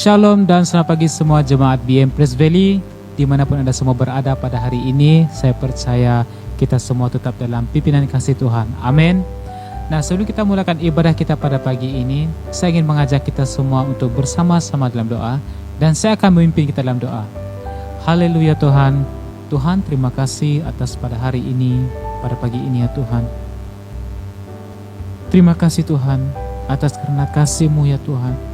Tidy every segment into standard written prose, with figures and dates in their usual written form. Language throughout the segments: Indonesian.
Shalom dan selamat pagi semua jemaat BM Praise Valley. Dimanapun Anda semua berada pada hari ini, saya percaya kita semua tetap dalam pimpinan kasih Tuhan. Amin. Nah, sebelum kita mulakan ibadah kita pada pagi ini, saya ingin mengajak kita semua untuk bersama-sama dalam doa. Dan saya akan memimpin kita dalam doa. Haleluya Tuhan. Tuhan, terima kasih atas pada hari ini, pada pagi ini ya Tuhan. Terima kasih Tuhan atas karena kasih-Mu ya Tuhan.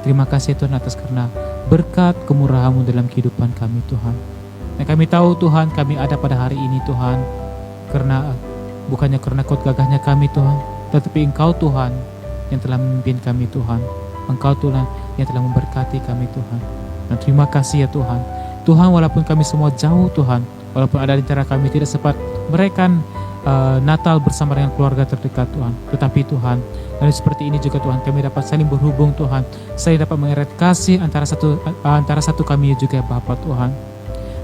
Terima kasih Tuhan atas karena berkat kemurahan-Mu dalam kehidupan kami Tuhan. Dan kami tahu Tuhan kami ada pada hari ini Tuhan, karena bukannya karena kuat gagahnya kami Tuhan, tetapi Engkau Tuhan yang telah memimpin kami Tuhan. Engkau Tuhan yang telah memberkati kami Tuhan. Dan terima kasih ya Tuhan. Tuhan, walaupun kami semua jauh Tuhan, walaupun ada di antara kami tidak sempat merayakan Natal bersama dengan keluarga terdekat Tuhan, tetapi Tuhan, dan seperti ini juga Tuhan, kami dapat saling berhubung Tuhan. Saya dapat mengerat kasih antara satu kami juga Bapa Tuhan.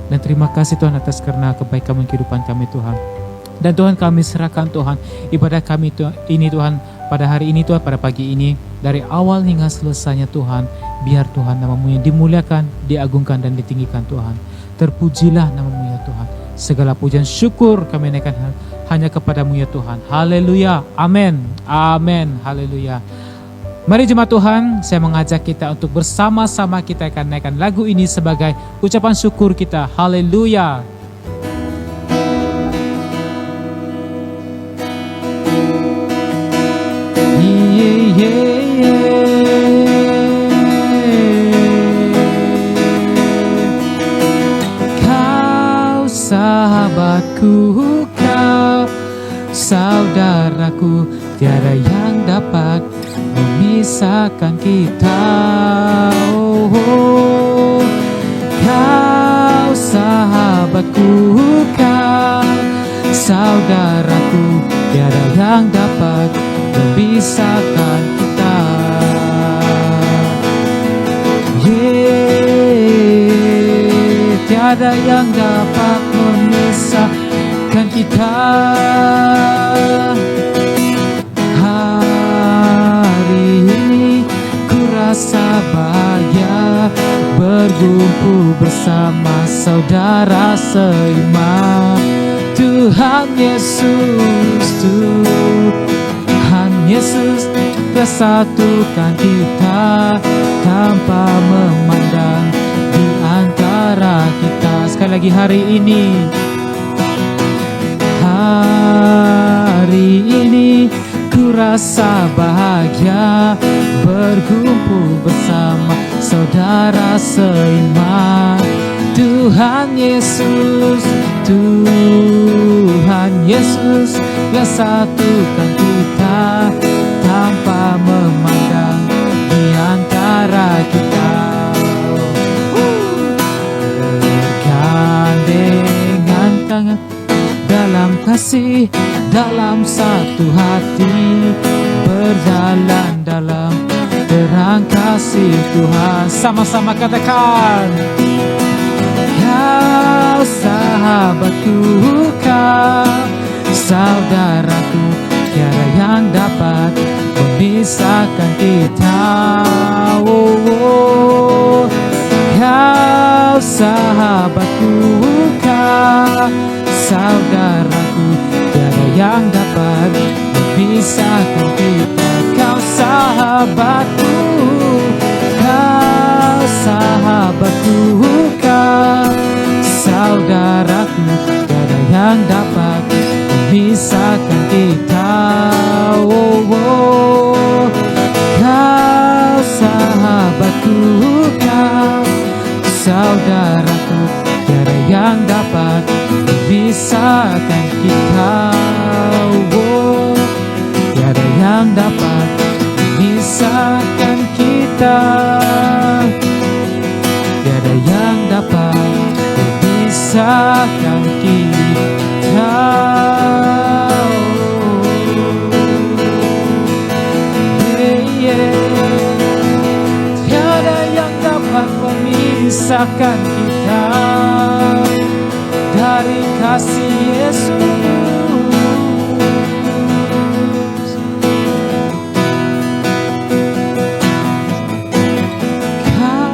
Dan terima kasih Tuhan atas karena kebaikan kehidupan kami Tuhan. Dan Tuhan, kami serahkan Tuhan ibadah kami ini Tuhan pada hari ini Tuhan, pada pagi ini, dari awal hingga selesainya Tuhan, biar Tuhan nama-Mu yang dimuliakan, diagungkan dan ditinggikan Tuhan. Terpujilah nama-Mu ya Tuhan. Segala pujian syukur kami naikkan hanya kepada-Mu ya Tuhan. Haleluya. Amin. Amin. Haleluya. Mari jemaat Tuhan, saya mengajak kita untuk bersama-sama kita akan naikkan lagu ini sebagai ucapan syukur kita. Haleluya. Kau sahabatku, kau saudaraku, tiada yang dapat memisahkan kita. Oh, oh. Kau sahabatku, kau saudaraku, tiada yang dapat memisahkan kita. Tiada yang dapat memisahkan kita. Hari ini ku rasa bahagia berkumpul bersama saudara seiman. Tuhan Yesus, Tuhan Yesus telah satukan kita tanpa memandang di antara kita. Sekali lagi hari ini ku rasa bahagia berkumpul bersama saudara seiman. Tuhan Yesus, Tuhan Yesus telah satukan kita tanpa memandang di antara kita. Bergandengan tangan dalam kasih, dalam satu hati, berjalan dalam terang kasih Tuhan. Sama-sama katakan. Kau sahabatku, kau saudaraku, tiada yang dapat memisahkan kita. Oh, oh. Kau sahabatku, kau saudaraku, tiada yang dapat memisahkan kita. Kau sahabatku, kau sahabatku, kau saudaraku, tiada yang dapat memisahkan kita. Oh, oh. Kau sahabatku, kau saudaraku, tiada yang dapat memisahkan kita. Oh, tiada yang dapat memisahkan kita. Tiada yang dapat memisahkan kita. Tiada yang dapat memisahkan kita dari kasih Yesus. Kau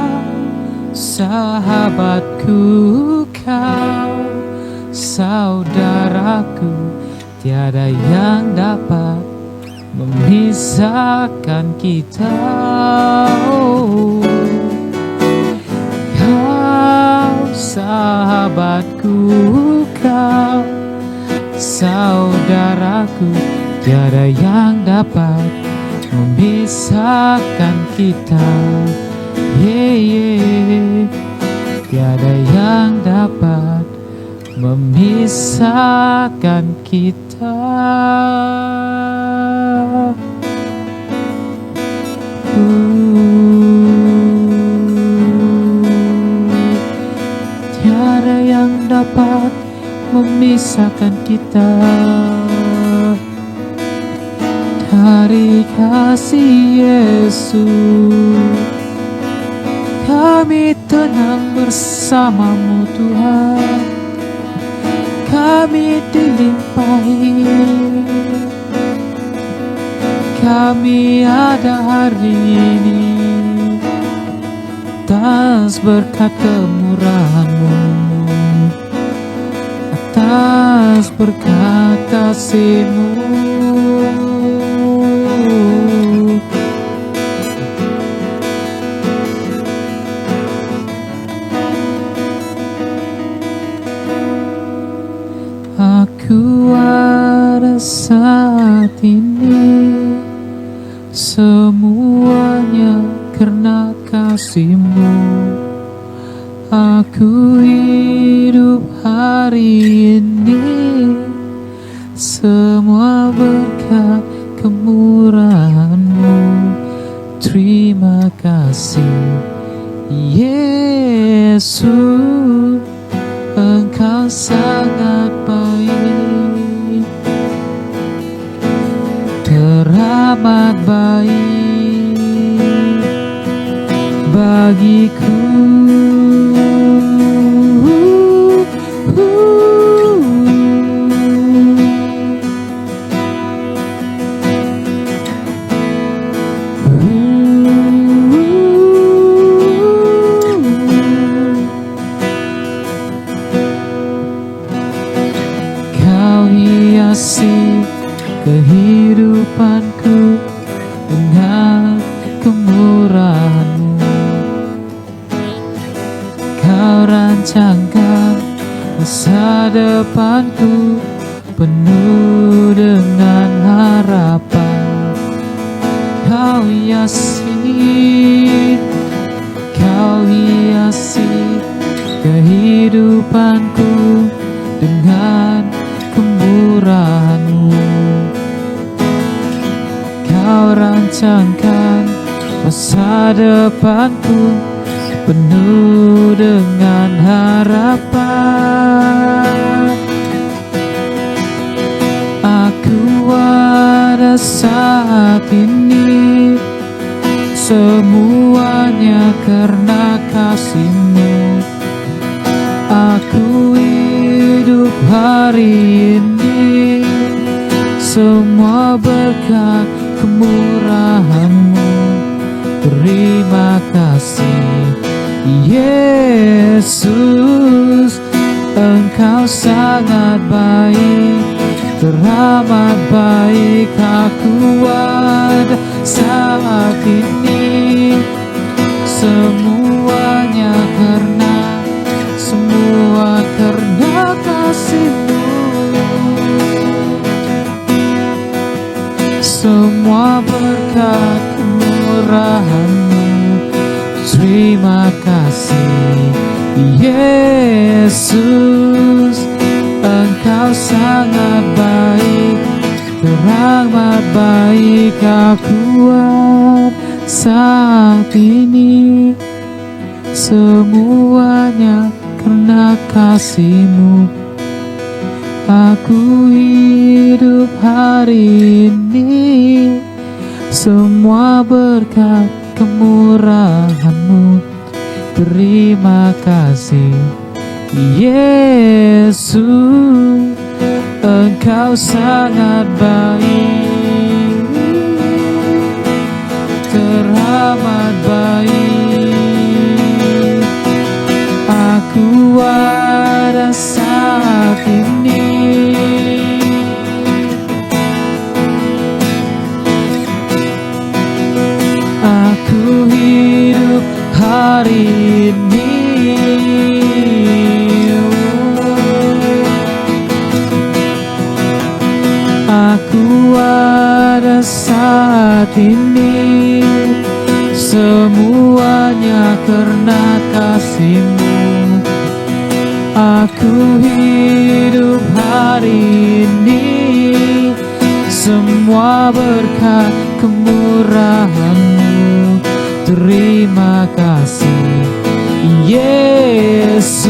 sahabatku kau, saudaraku, tiada yang dapat memisahkan kita. Kau sahabatku, kau saudaraku, tiada yang dapat memisahkan kita. Tiada yang dapat memisahkan kita. Tiada yang dapat memisahkan kita dari kasih Yesus. Kami tenang bersamamu Tuhan, kami dilimpahi, kami ada hari ini atas berkat kemurahan-Mu, atas berkat kasih-Mu. Aku ada saat ini semuanya karena kasih-Mu. Aku hidup hari ini semua berkat kemurahan-Mu. Terima kasih Yesus, Engkau sangat baik, teramat baik bagiku. Kehidupanku dengan kemurahan-Mu. Kau rancangkan masa depanku penuh dengan harapan. Kau hiasi kehidupanku dengan kemurahan-Mu. Kau rancangkan masa depanku penuh dengan harapan. Aku ada saat ini semuanya karena kasih-Mu. Aku hidup hari ini semua berkat kemurahan-Mu. Terima kasih Yesus, Engkau sangat baik, teramat baik. Aku ada saat ini semuanya karena kasih-Mu. Semua berkat kemurahan-Mu. Terima kasih Yesus, Engkau sangat baik, teramat baik. Aku saat ini semuanya karena kasih-Mu. Aku hidup hari ini semua berkat kemurahan-Mu. Terima kasih Yesus, Engkau sangat baik, teramat baik. semuanya karena kasih-Mu. Aku hidup hari ini, semua berkat kemurahan-Mu. Terima kasih Yesus,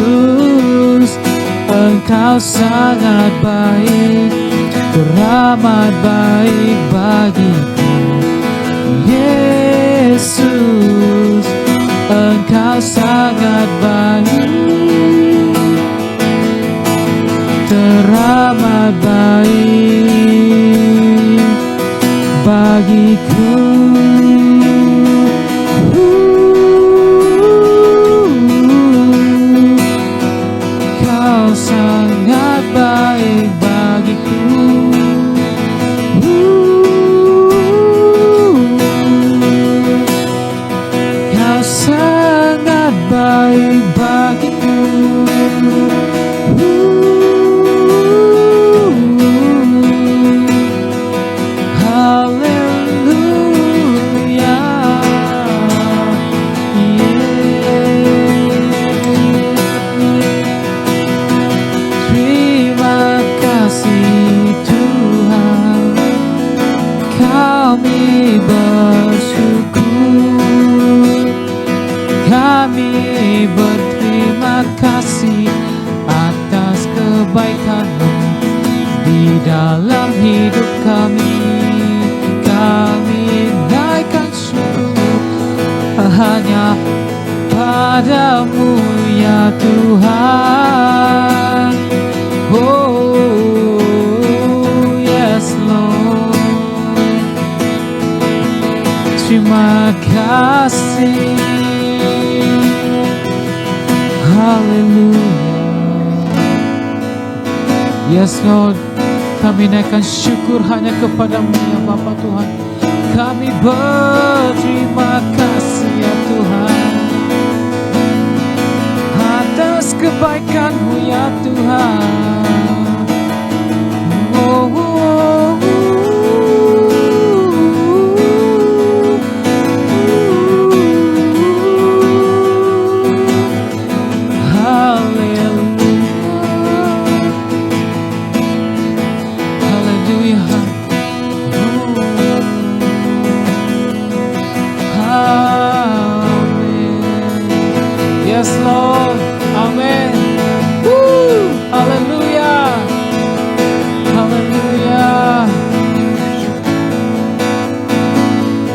Engkau sangat baik, teramat baik bagiku. Yesus, Engkau sangat baik, teramat baik bagiku. Kau sangat baik bagiku. Kau sangat baik bagiku. Kami berterima kasih atas kebaikan-Mu di dalam hidup kami. Kami naikkan syukur hanya padamu ya Tuhan. Oh yes Lord, terima kasih. Haleluya. Yes Lord, kami naikkan syukur hanya kepadamu ya Bapa Tuhan. Kami berterima kasih ya Tuhan atas kebaikan-Mu ya Tuhan. Oh, oh, oh. Yes Lord, Amen. Woo! Hallelujah, Hallelujah.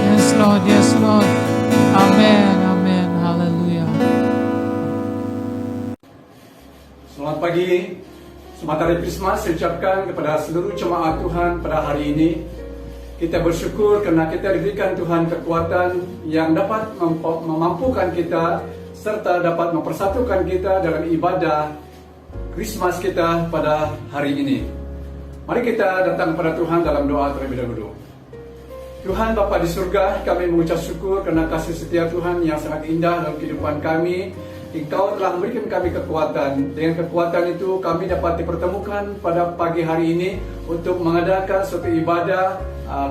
Yes Lord, yes Lord, Amen, Amen, Hallelujah. Selamat pagi, selamat hari Krismas saya ucapkan kepada seluruh jemaat Tuhan pada hari ini. Kita bersyukur karena kita diberikan Tuhan kekuatan yang dapat memampukan kita serta dapat mempersatukan kita dalam ibadah Krismas kita pada hari ini. Mari kita datang kepada Tuhan dalam doa terlebih dahulu. Tuhan Bapa di surga, kami mengucap syukur karena kasih setia Tuhan yang sangat indah dalam kehidupan kami. Engkau telah memberikan kami kekuatan. Dengan kekuatan itu kami dapat dipertemukan pada pagi hari ini untuk mengadakan suatu ibadah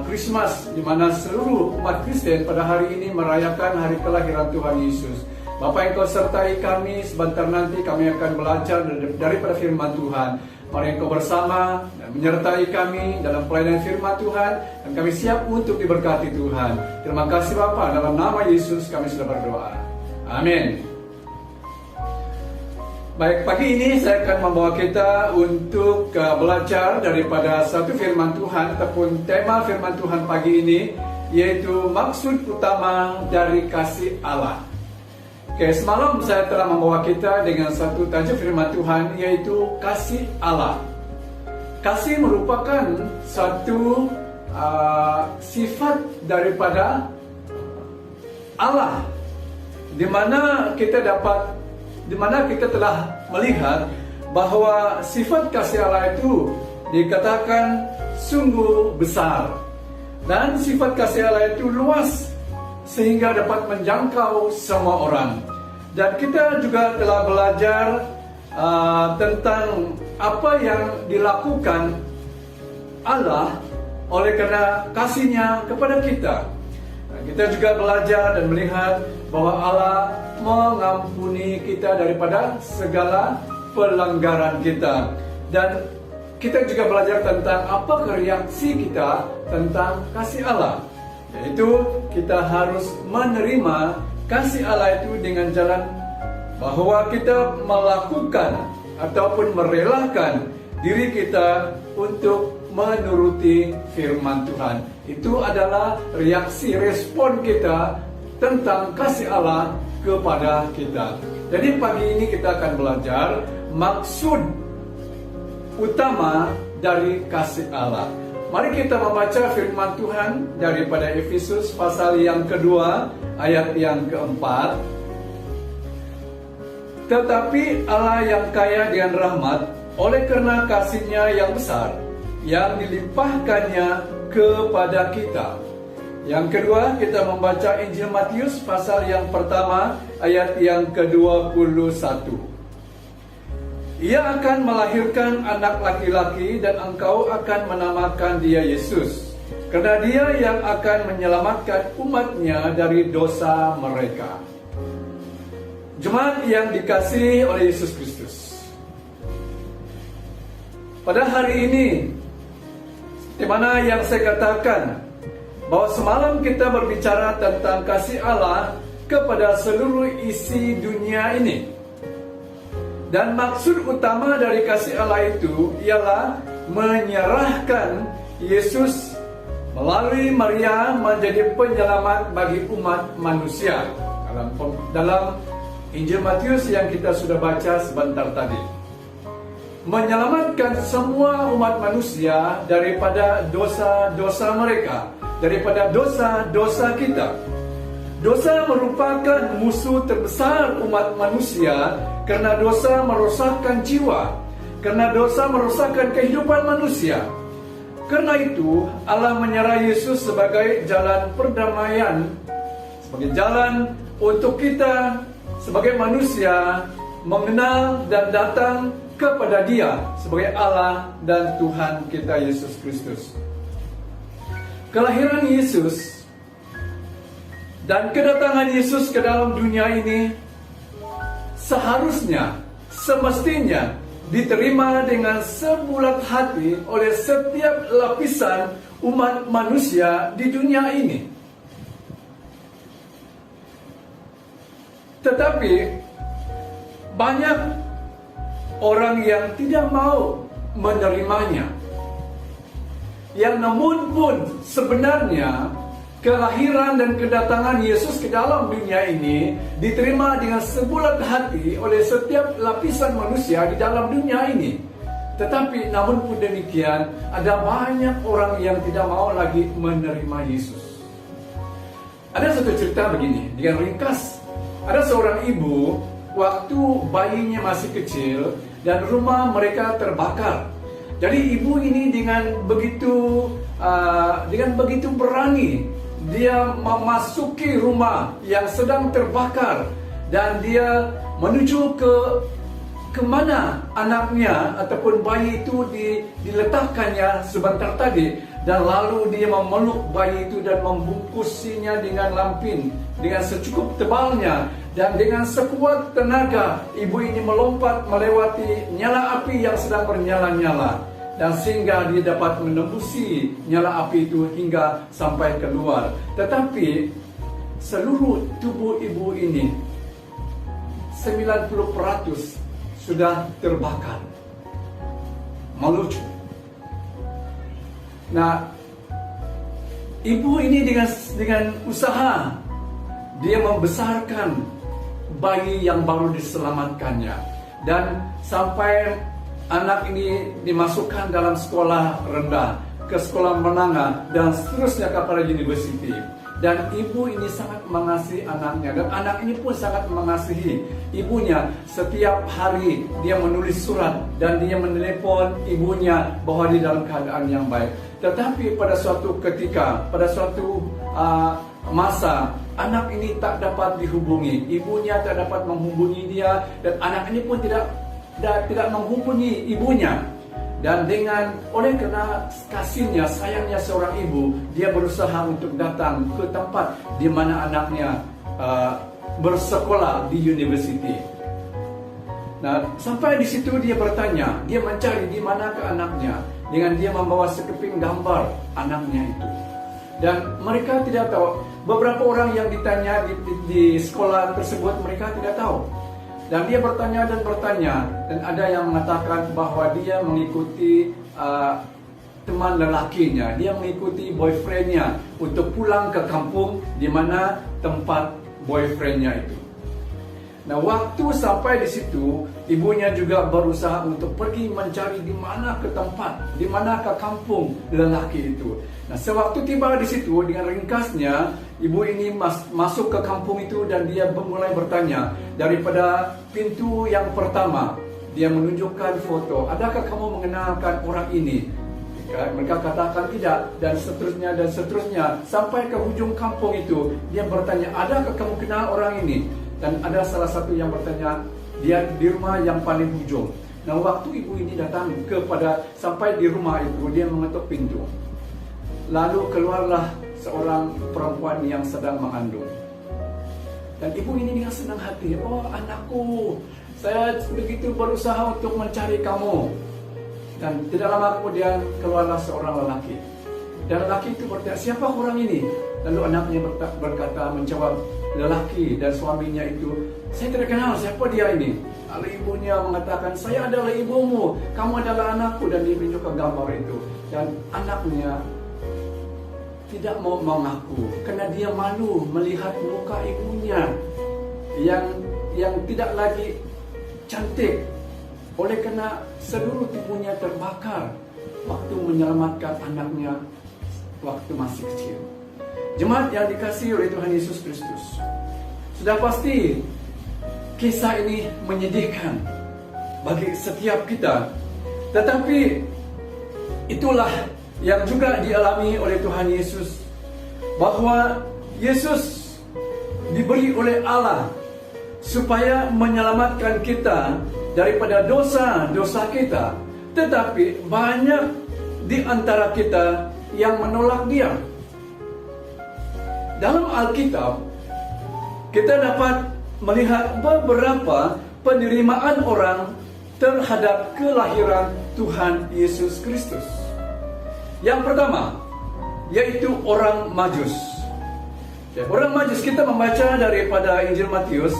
Krismas, di mana seluruh umat Kristen pada hari ini merayakan hari kelahiran Tuhan Yesus. Bapa, Engkau sertai kami, sebentar nanti kami akan belajar daripada firman Tuhan. Mari Engkau bersama dan menyertai kami dalam pelayanan firman Tuhan, dan kami siap untuk diberkati Tuhan. Terima kasih Bapa, dalam nama Yesus kami sudah berdoa. Amin. Baik, pagi ini saya akan membawa kita untuk belajar daripada satu firman Tuhan, ataupun tema firman Tuhan pagi ini, yaitu maksud utama dari kasih Allah. Oke, semalam saya telah membawa kita dengan satu tajuk firman Tuhan, yaitu kasih Allah. Kasih merupakan satu sifat daripada Allah, di mana kita telah melihat bahwa sifat kasih Allah itu dikatakan sungguh besar, dan sifat kasih Allah itu luas sehingga dapat menjangkau semua orang. Dan kita juga telah belajar tentang apa yang dilakukan Allah oleh karena kasihnya kepada kita. Kita juga belajar dan melihat bahwa Allah mengampuni kita daripada segala pelanggaran kita. Dan kita juga belajar tentang apa reaksi kita tentang kasih Allah. Yaitu kita harus menerima kasih Allah itu dengan jalan bahwa kita melakukan ataupun merelakan diri kita untuk menuruti firman Tuhan. Itu adalah reaksi respon kita tentang kasih Allah kepada kita. Jadi pagi ini kita akan belajar maksud utama dari kasih Allah. Mari kita membaca firman Tuhan daripada Efesus pasal yang kedua ayat yang keempat. Tetapi Allah yang kaya dengan rahmat oleh karena kasih-Nya yang besar yang dilimpahkannya kepada kita. Yang kedua, kita membaca Injil Matius pasal yang pertama ayat yang ke-21. Ia akan melahirkan anak laki-laki dan engkau akan menamakan dia Yesus, karena dia yang akan menyelamatkan umat-Nya dari dosa mereka. Jemaat yang dikasihi oleh Yesus Kristus, pada hari ini, di mana yang saya katakan bahwa semalam kita berbicara tentang kasih Allah kepada seluruh isi dunia ini. Dan maksud utama dari kasih Allah itu ialah menyerahkan Yesus melalui Maria menjadi penyelamat bagi umat manusia. Dalam Injil Matius yang kita sudah baca sebentar tadi, menyelamatkan semua umat manusia daripada dosa-dosa mereka, daripada dosa-dosa kita. Dosa merupakan musuh terbesar umat manusia karena dosa merosakkan jiwa, karena dosa merosakkan kehidupan manusia. Karena itu Allah menyerah Yesus sebagai jalan perdamaian, sebagai jalan untuk kita sebagai manusia mengenal dan datang kepada Dia sebagai Allah dan Tuhan kita Yesus Kristus. Kelahiran Yesus dan kedatangan Yesus ke dalam dunia ini seharusnya, semestinya diterima dengan sebulat hati oleh setiap lapisan umat manusia di dunia ini. Tetapi banyak orang yang tidak mau menerimanya. Yang namun pun sebenarnya kelahiran dan kedatangan Yesus ke dalam dunia ini diterima dengan sebulat hati oleh setiap lapisan manusia di dalam dunia ini. Tetapi namun pun demikian, ada banyak orang yang tidak mau lagi menerima Yesus. Ada satu cerita begini, dengan ringkas. Ada seorang ibu, waktu bayinya masih kecil dan rumah mereka terbakar. Jadi ibu ini dengan begitu berani dia memasuki rumah yang sedang terbakar dan dia menuju ke mana anaknya ataupun bayi itu diletakkannya sebentar tadi, dan lalu dia memeluk bayi itu dan membungkusinya dengan lampin dengan secukup tebalnya, dan dengan sekuat tenaga ibu ini melompat melewati nyala api yang sedang bernyala-nyala, dan sehingga dia dapat menembusi nyala api itu hingga sampai keluar. Tetapi seluruh tubuh ibu ini 90% sudah terbakar, meluncur. Nah, ibu ini dengan usaha dia membesarkan bayi yang baru diselamatkannya, dan sampai anak ini dimasukkan dalam sekolah rendah, ke sekolah menengah, dan seterusnya kepada university. Dan ibu ini sangat mengasihi anaknya, dan anak ini pun sangat mengasihi ibunya. Setiap hari dia menulis surat dan dia menelepon ibunya bahwa dia dalam keadaan yang baik. Tetapi pada suatu ketika, pada suatu masa, anak ini tak dapat dihubungi, ibunya tak dapat menghubungi dia, dan anak ini pun tidak menghubungi ibunya. Dan oleh karena kasihnya, sayangnya seorang ibu, dia berusaha untuk datang ke tempat di mana anaknya bersekolah di university. Nah, sampai di situ dia bertanya, dia mencari di manakah anaknya, dengan dia membawa sekeping gambar anaknya itu. Dan mereka tidak tahu. Beberapa orang yang ditanya di sekolah tersebut, mereka tidak tahu. Dan dia bertanya, dan ada yang mengatakan bahwa dia mengikuti teman lelakinya, dia mengikuti boyfriendnya untuk pulang ke kampung di mana tempat boyfriendnya itu. Nah, waktu sampai di situ, ibunya juga berusaha untuk pergi mencari di mana ke tempat, di mana ke kampung lelaki itu. Nah, sewaktu tiba di situ, dengan ringkasnya, ibu ini masuk ke kampung itu dan dia mulai bertanya. Daripada pintu yang pertama, dia menunjukkan foto. Adakah kamu mengenalkan orang ini? Mereka katakan tidak, dan seterusnya. Sampai ke ujung kampung itu, dia bertanya, adakah kamu kenal orang ini? Dan ada salah satu yang bertanya, dia di rumah yang paling ujung. Nah, waktu ibu ini datang sampai di rumah itu, dia mengetuk pintu. Lalu keluarlah seorang perempuan yang sedang mengandung. Dan ibu ini dengan senang hati, oh anakku, saya begitu berusaha untuk mencari kamu. Dan tidak lama kemudian keluarlah seorang lelaki. Dan lelaki itu bertanya, siapa orang ini? Lalu anaknya menjawab, lelaki dan suaminya itu, saya tidak kenal siapa dia ini. Lalu ibunya mengatakan, saya adalah ibumu, kamu adalah anakku. Dan dia menunjukkan gambar itu. Dan anaknya tidak mau mengaku karena dia malu melihat muka ibunya yang tidak lagi cantik. Oleh karena seluruh tubuhnya terbakar waktu menyelamatkan anaknya waktu masih kecil. Jemaat yang dikasihi oleh Tuhan Yesus Kristus, sudah pasti kisah ini menyedihkan bagi setiap kita. Tetapi itulah yang juga dialami oleh Tuhan Yesus, bahwa Yesus diberi oleh Allah supaya menyelamatkan kita daripada dosa-dosa kita. Tetapi banyak di antara kita yang menolak Dia. Dalam Alkitab, kita dapat melihat beberapa penerimaan orang terhadap kelahiran Tuhan Yesus Kristus. Yang pertama, yaitu orang Majus. Orang Majus, kita membaca daripada Injil Matius,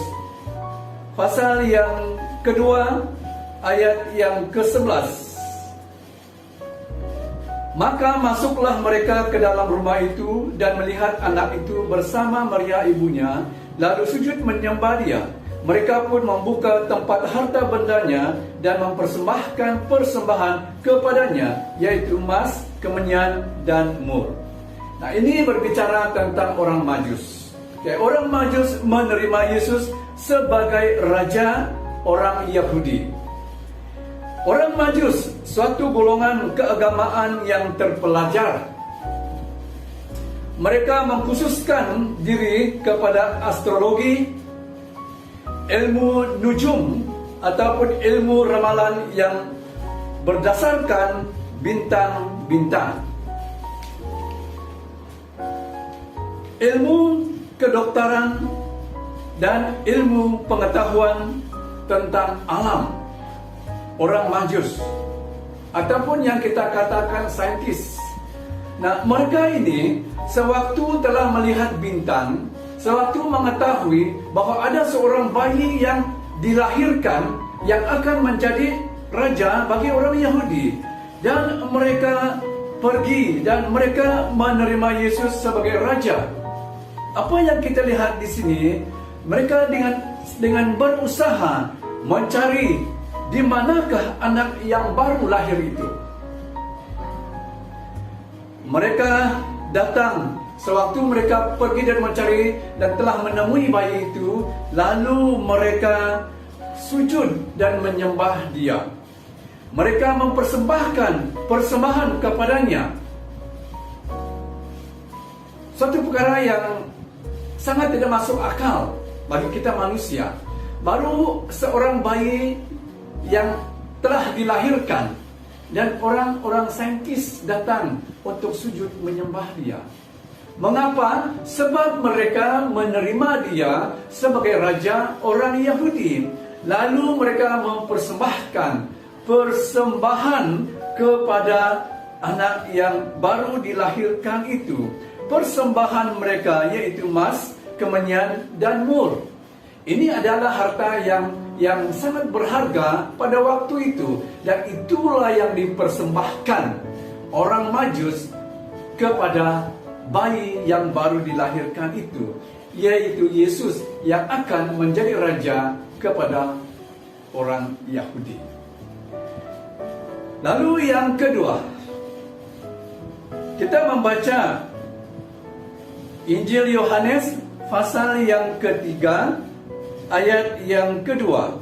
pasal yang kedua, ayat yang ke-11. Maka masuklah mereka ke dalam rumah itu dan melihat anak itu bersama Maria ibunya, lalu sujud menyembah Dia. Mereka pun membuka tempat harta bendanya dan mempersembahkan persembahan kepadanya, yaitu emas, kemenyan, dan mur. Nah, ini berbicara tentang orang Majus. Orang Majus menerima Yesus sebagai raja orang Yahudi. Orang Majus, suatu golongan keagamaan yang terpelajar. Mereka mengkhususkan diri kepada astrologi, ilmu nujum, ataupun ilmu ramalan yang berdasarkan bintang-bintang. Ilmu kedokteran dan ilmu pengetahuan tentang alam. Orang Majus, ataupun yang kita katakan saintis. Nah, mereka ini sewaktu telah melihat bintang, sewaktu mengetahui bahwa ada seorang bayi yang dilahirkan yang akan menjadi raja bagi orang Yahudi, dan mereka pergi dan mereka menerima Yesus sebagai raja. Apa yang kita lihat di sini, mereka dengan berusaha mencari di manakah anak yang baru lahir itu. Mereka datang sewaktu mereka pergi dan mencari dan telah menemui bayi itu, lalu mereka sujud dan menyembah Dia. Mereka mempersembahkan persembahan kepadanya. Suatu perkara yang sangat tidak masuk akal bagi kita manusia. Baru seorang bayi yang telah dilahirkan, dan orang-orang saintis datang untuk sujud menyembah dia. Mengapa? Sebab mereka menerima dia sebagai raja orang Yahudi. Lalu mereka mempersembahkan persembahan kepada anak yang baru dilahirkan itu. Persembahan mereka yaitu emas, kemenyan, dan mur. Ini adalah harta yang sangat berharga pada waktu itu. Dan itulah yang dipersembahkan orang Majus kepada bayi yang baru dilahirkan itu, yaitu Yesus yang akan menjadi raja kepada orang Yahudi. Lalu yang kedua, kita membaca Injil Yohanes pasal yang ketiga, ayat yang kedua.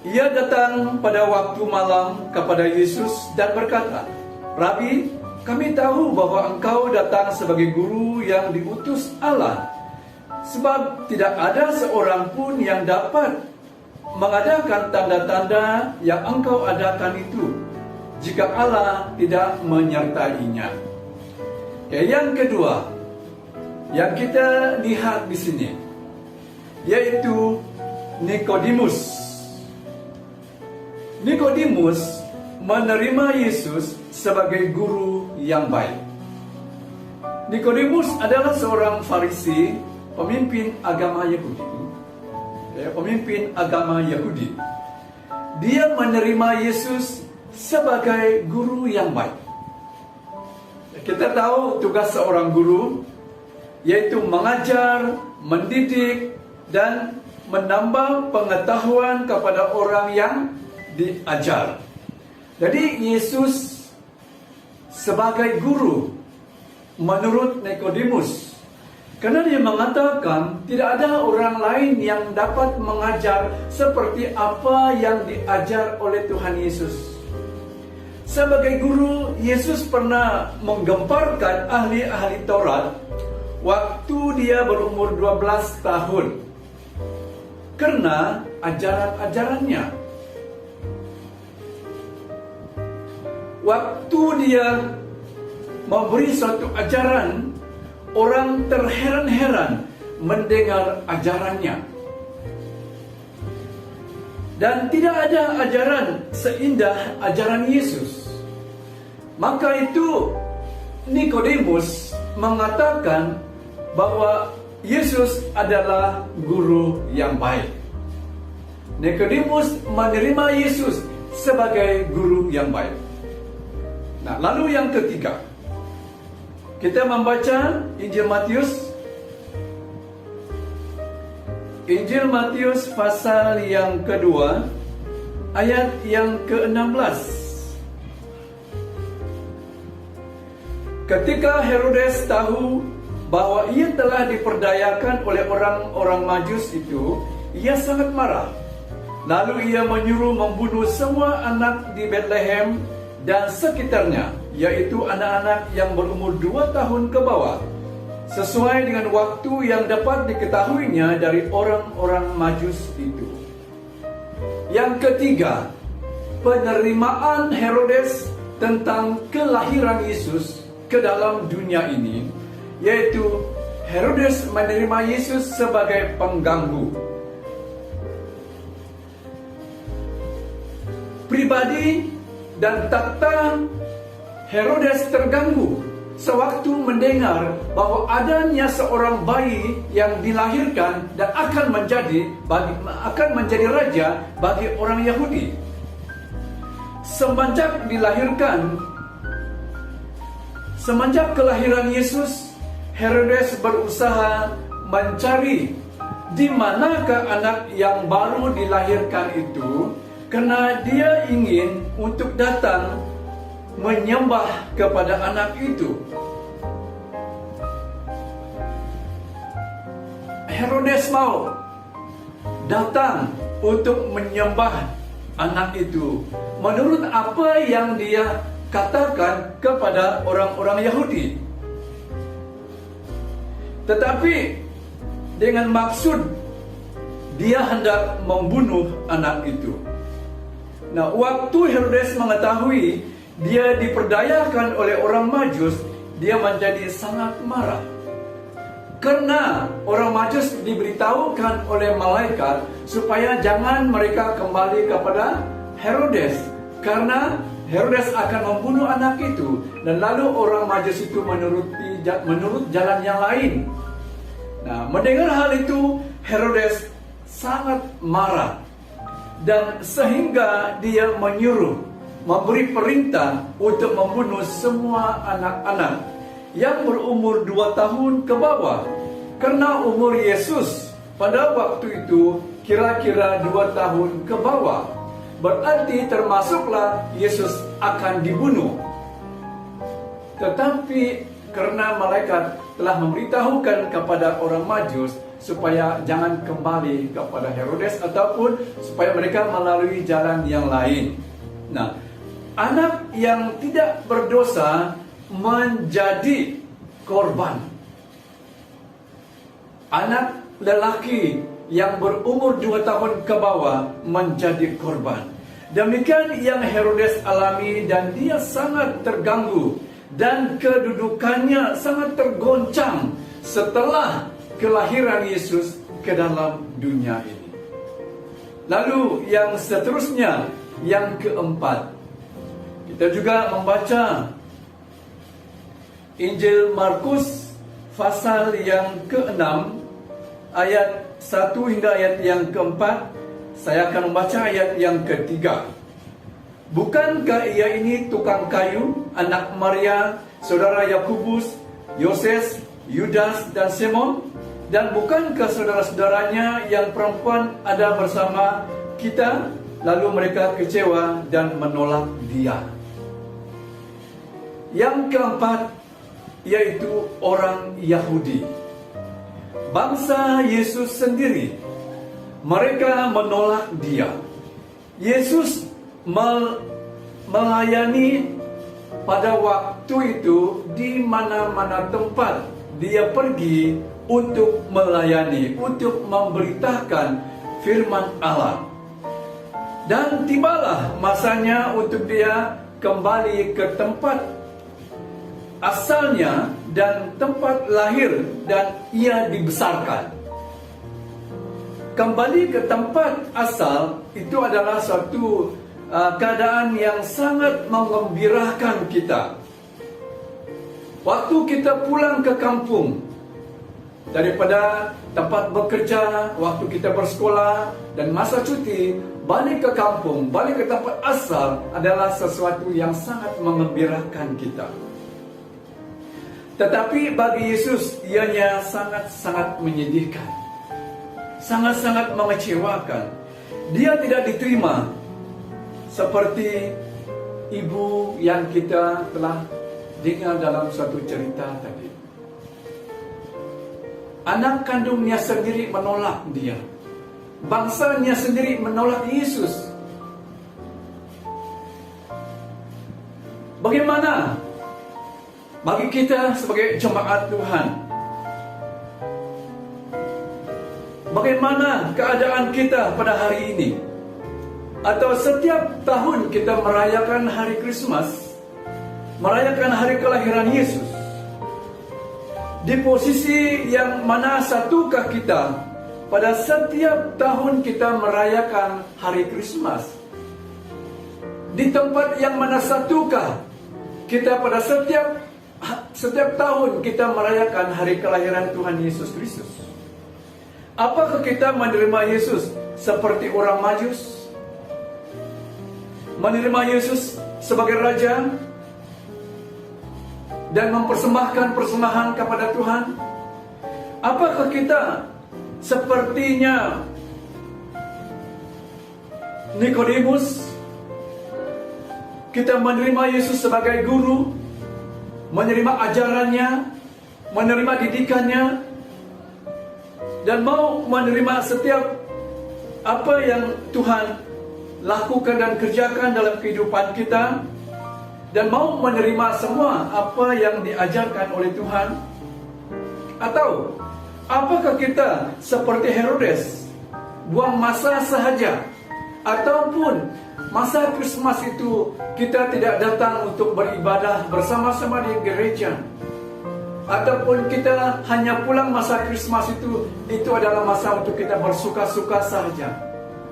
Ia datang pada waktu malam kepada Yesus dan berkata, "Rabi, kami tahu bahwa engkau datang sebagai guru yang diutus Allah, sebab tidak ada seorang pun yang dapat mengadakan tanda-tanda yang engkau adakan itu, jika Allah tidak menyertainya." Yang kedua yang kita lihat di sini, yaitu Nikodemus. Nikodemus menerima Yesus sebagai guru yang baik. Nikodemus adalah seorang Farisi, pemimpin agama Yahudi. Pemimpin agama Yahudi. Dia menerima Yesus sebagai guru yang baik. Kita tahu tugas seorang guru yaitu mengajar, mendidik, dan menambah pengetahuan kepada orang yang diajar. Jadi Yesus sebagai guru menurut Nikodemus, karena dia mengatakan tidak ada orang lain yang dapat mengajar seperti apa yang diajar oleh Tuhan Yesus. Sebagai guru, Yesus pernah menggemparkan ahli-ahli Taurat waktu dia berumur 12 tahun karena ajaran-ajarannya. Waktu dia memberi suatu ajaran, orang terheran-heran mendengar ajarannya. Dan tidak ada ajaran seindah ajaran Yesus. Maka itu Nikodemus mengatakan bahwa Yesus adalah guru yang baik. Nikodemus menerima Yesus sebagai guru yang baik. Nah, lalu yang ketiga, kita membaca Injil Matius. Injil Matius pasal yang kedua, ayat yang ke-16. Ketika Herodes tahu bahwa ia telah diperdayakan oleh orang-orang Majus itu, ia sangat marah. Lalu ia menyuruh membunuh semua anak di Bethlehem dan sekitarnya, yaitu anak-anak yang berumur 2 tahun ke bawah, sesuai dengan waktu yang dapat diketahuinya dari orang-orang Majus itu. Yang ketiga, penerimaan Herodes tentang kelahiran Yesus ke dalam dunia ini, yaitu Herodes menerima Yesus sebagai pengganggu. Pribadi dan tata Herodes terganggu sewaktu mendengar bahwa adanya seorang bayi yang dilahirkan dan akan menjadi raja bagi orang Yahudi. Semenjak kelahiran Yesus, Herodes berusaha mencari di manakah anak yang baru dilahirkan itu, karena dia ingin untuk datang menyembah kepada anak itu. Herodes mau datang untuk menyembah anak itu menurut apa yang dia katakan kepada orang-orang Yahudi. Tetapi dengan maksud dia hendak membunuh anak itu. Nah, waktu Herodes mengetahui dia diperdayakan oleh orang Majus, dia menjadi sangat marah. Karena orang Majus diberitahukan oleh malaikat supaya jangan mereka kembali kepada Herodes, karena Herodes akan membunuh anak itu. Dan lalu orang Majus itu menurut jalan yang lain. Nah, mendengar hal itu, Herodes sangat marah, dan sehingga dia memberi perintah untuk membunuh semua anak-anak yang berumur 2 tahun ke bawah. Karena umur Yesus pada waktu itu kira-kira 2 tahun ke bawah, berarti termasuklah Yesus akan dibunuh. Tetapi karena malaikat telah memberitahukan kepada orang Majus supaya jangan kembali kepada Herodes, ataupun supaya mereka melalui jalan yang lain. Nah, anak yang tidak berdosa menjadi korban. Anak lelaki yang berumur 2 tahun ke bawah menjadi korban. Demikian yang Herodes alami, dan dia sangat terganggu dan kedudukannya sangat tergoncang setelah kelahiran Yesus ke dalam dunia ini. Lalu yang seterusnya, yang keempat, kita juga membaca Injil Markus pasal yang ke-6 ayat 1 hingga ayat yang ke-4. Saya akan membaca ayat yang ke-3. Bukankah ia ini tukang kayu, anak Maria, saudara Yakobus, Yoses, Yudas dan Simon? Dan bukankah saudara-saudaranya yang perempuan ada bersama kita? Lalu mereka kecewa dan menolak dia. Yang keempat, yaitu orang Yahudi, bangsa Yesus sendiri. Mereka menolak dia. Yesus melayani pada waktu itu di mana-mana tempat dia pergi untuk melayani, untuk memberitakan firman Allah. Dan tibalah masanya untuk dia kembali ke tempat asalnya dan tempat lahir, dan ia dibesarkan. Kembali ke tempat asal itu adalah suatu keadaan yang sangat menggembirakan kita. Waktu kita pulang ke kampung daripada tempat bekerja, waktu kita bersekolah dan masa cuti, balik ke kampung, balik ke tempat asal adalah sesuatu yang sangat mengembirakan kita. Tetapi bagi Yesus, ianya sangat-sangat menyedihkan, sangat-sangat mengecewakan. Dia tidak diterima seperti ibu yang kita telah dengar dalam suatu cerita tadi. Anak kandungnya sendiri menolak dia. Bangsanya sendiri menolak Yesus. Bagaimana bagi kita sebagai jemaat Tuhan? Bagaimana keadaan kita pada hari ini? Atau setiap tahun kita merayakan hari Krismas, merayakan hari kelahiran Yesus. Di posisi yang mana satukah kita pada setiap tahun kita merayakan hari Krismas? Di tempat yang mana satukah kita pada setiap tahun kita merayakan hari kelahiran Tuhan Yesus Kristus? Apakah kita menerima Yesus seperti orang Majus? Menerima Yesus sebagai Raja dan mempersembahkan persembahan kepada Tuhan? Apakah kita sepertinya Nikodemus? Kita menerima Yesus sebagai guru, menerima ajarannya, menerima didikannya, dan mau menerima setiap apa yang Tuhan lakukan dan kerjakan dalam kehidupan kita, dan mau menerima semua apa yang diajarkan oleh Tuhan? Atau apakah kita seperti Herodes, buang masa sahaja, ataupun Masa Christmas itu kita tidak datang untuk beribadah bersama-sama di gereja, ataupun kita hanya pulang masa Christmas itu adalah masa untuk kita bersuka-suka saja.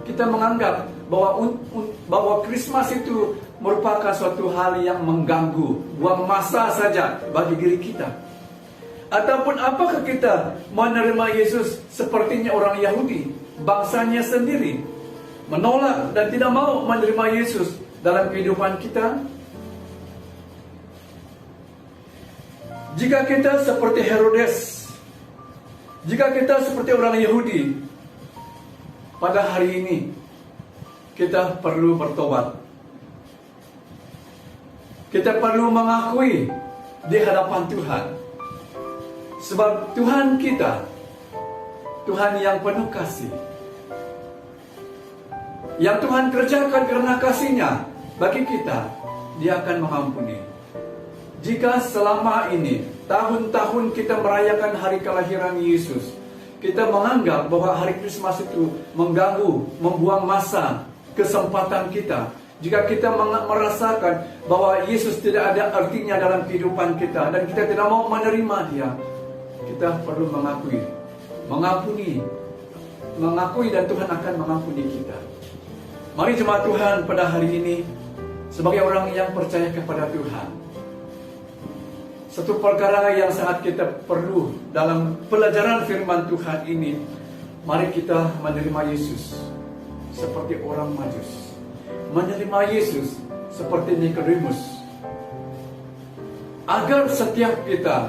Kita menganggap bahwa Christmas itu merupakan suatu hal yang mengganggu, buang masa saja bagi diri kita. Ataupun apakah kita menerima Yesus sepertinya orang Yahudi, bangsanya sendiri, menolak dan tidak mau menerima Yesus dalam kehidupan kita? Jika kita seperti Herodes, jika kita seperti orang Yahudi, pada hari ini kita perlu bertobat. Kita perlu mengakui di hadapan Tuhan, sebab Tuhan kita, Tuhan yang penuh kasih, yang Tuhan kerjakan karena kasih-Nya bagi kita, Dia akan mengampuni. Jika selama ini, tahun-tahun kita merayakan hari kelahiran Yesus, kita menganggap bahwa hari Christmas itu mengganggu, membuang masa, kesempatan kita. Jika kita merasakan bahwa Yesus tidak ada artinya dalam kehidupan kita dan kita tidak mau menerima Dia, kita perlu mengakui dan Tuhan akan mengampuni kita. Mari jemaat Tuhan pada hari ini, sebagai orang yang percaya kepada Tuhan, satu perkara yang sangat kita perlu dalam pelajaran firman Tuhan ini, mari kita menerima Yesus seperti orang Majus, menerima Yesus seperti Nikodemus, agar setiap kita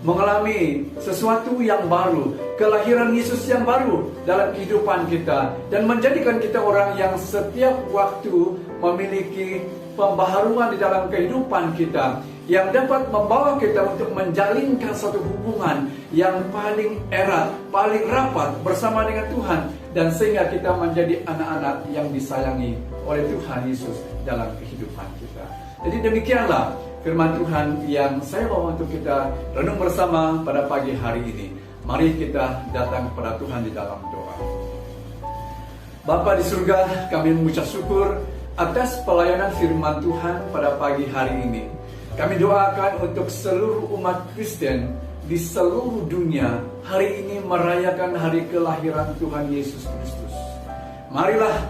mengalami sesuatu yang baru, kelahiran Yesus yang baru dalam kehidupan kita, dan menjadikan kita orang yang setiap waktu memiliki pembaharuan di dalam kehidupan kita, yang dapat membawa kita untuk menjalinkan satu hubungan yang paling erat, paling rapat bersama dengan Tuhan, dan sehingga kita menjadi anak-anak yang disayangi oleh Tuhan Yesus dalam kehidupan kita. Jadi demikianlah firman Tuhan yang saya bawa untuk kita renung bersama pada pagi hari ini. Mari kita datang kepada Tuhan di dalam doa. Bapa di surga, kami mengucap syukur atas pelayanan firman Tuhan pada pagi hari ini. Kami doakan untuk seluruh umat Kristen di seluruh dunia hari ini merayakan hari kelahiran Tuhan Yesus Kristus. Marilah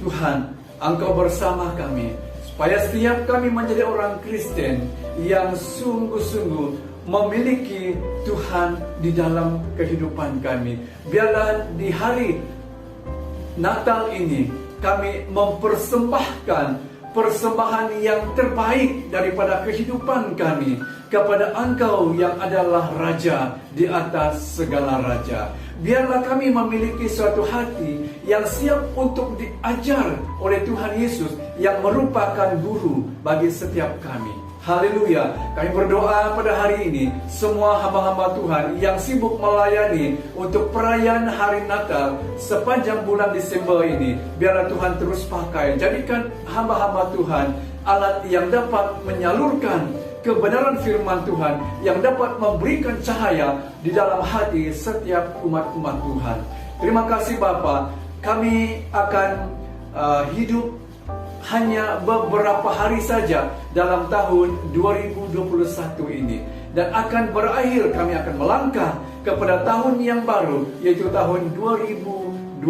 Tuhan, Engkau bersama kami, supaya setiap kami menjadi orang Kristen yang sungguh-sungguh memiliki Tuhan di dalam kehidupan kami. Biarlah di hari Natal ini kami mempersembahkan persembahan yang terbaik daripada kehidupan kami kepada Engkau yang adalah Raja di atas segala raja. Biarlah kami memiliki suatu hati yang siap untuk diajar oleh Tuhan Yesus yang merupakan guru bagi setiap kami. Haleluya. Kami berdoa pada hari ini, semua hamba-hamba Tuhan yang sibuk melayani untuk perayaan hari Natal sepanjang bulan Desember ini, biarlah Tuhan terus pakai. Jadikan hamba-hamba Tuhan alat yang dapat menyalurkan kebenaran firman Tuhan, yang dapat memberikan cahaya di dalam hati setiap umat-umat Tuhan. Terima kasih Bapa. Kami akan hidup hanya beberapa hari saja dalam tahun 2021 ini, dan akan berakhir, kami akan melangkah kepada tahun yang baru, yaitu tahun 2022.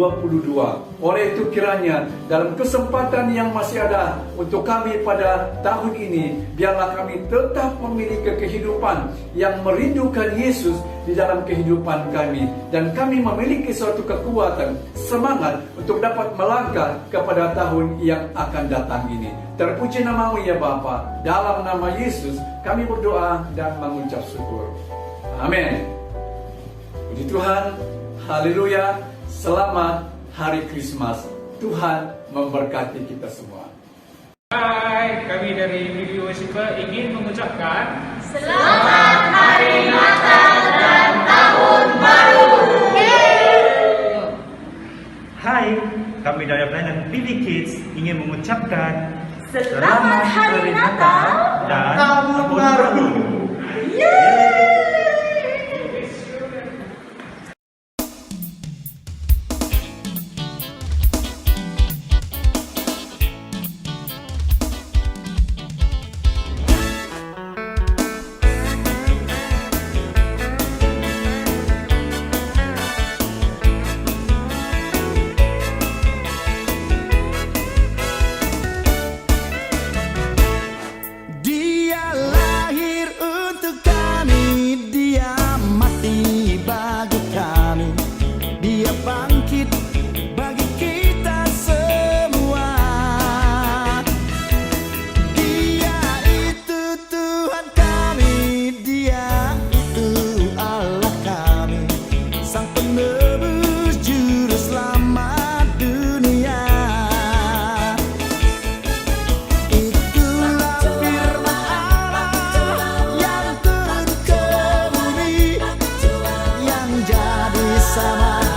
Oleh itu kiranya dalam kesempatan yang masih ada untuk kami pada tahun ini, biarlah kami tetap memiliki kehidupan yang merindukan Yesus di dalam kehidupan kami, dan kami memiliki suatu kekuatan, semangat untuk dapat melangkah kepada tahun yang akan datang ini. Terpuji nama-Mu ya Bapa. Dalam nama Yesus kami berdoa dan mengucap syukur. Amin. Puji Tuhan. Haleluya. Selamat Hari Christmas. Tuhan memberkati kita semua. Hai, kami dari Video Worshipper ingin mengucapkan Selamat Hari Natal dan Tahun Baru. Hai, kami dari pelayanan PV Kids ingin mengucapkan Selamat Hari Natal dan Tahun Baru. bersama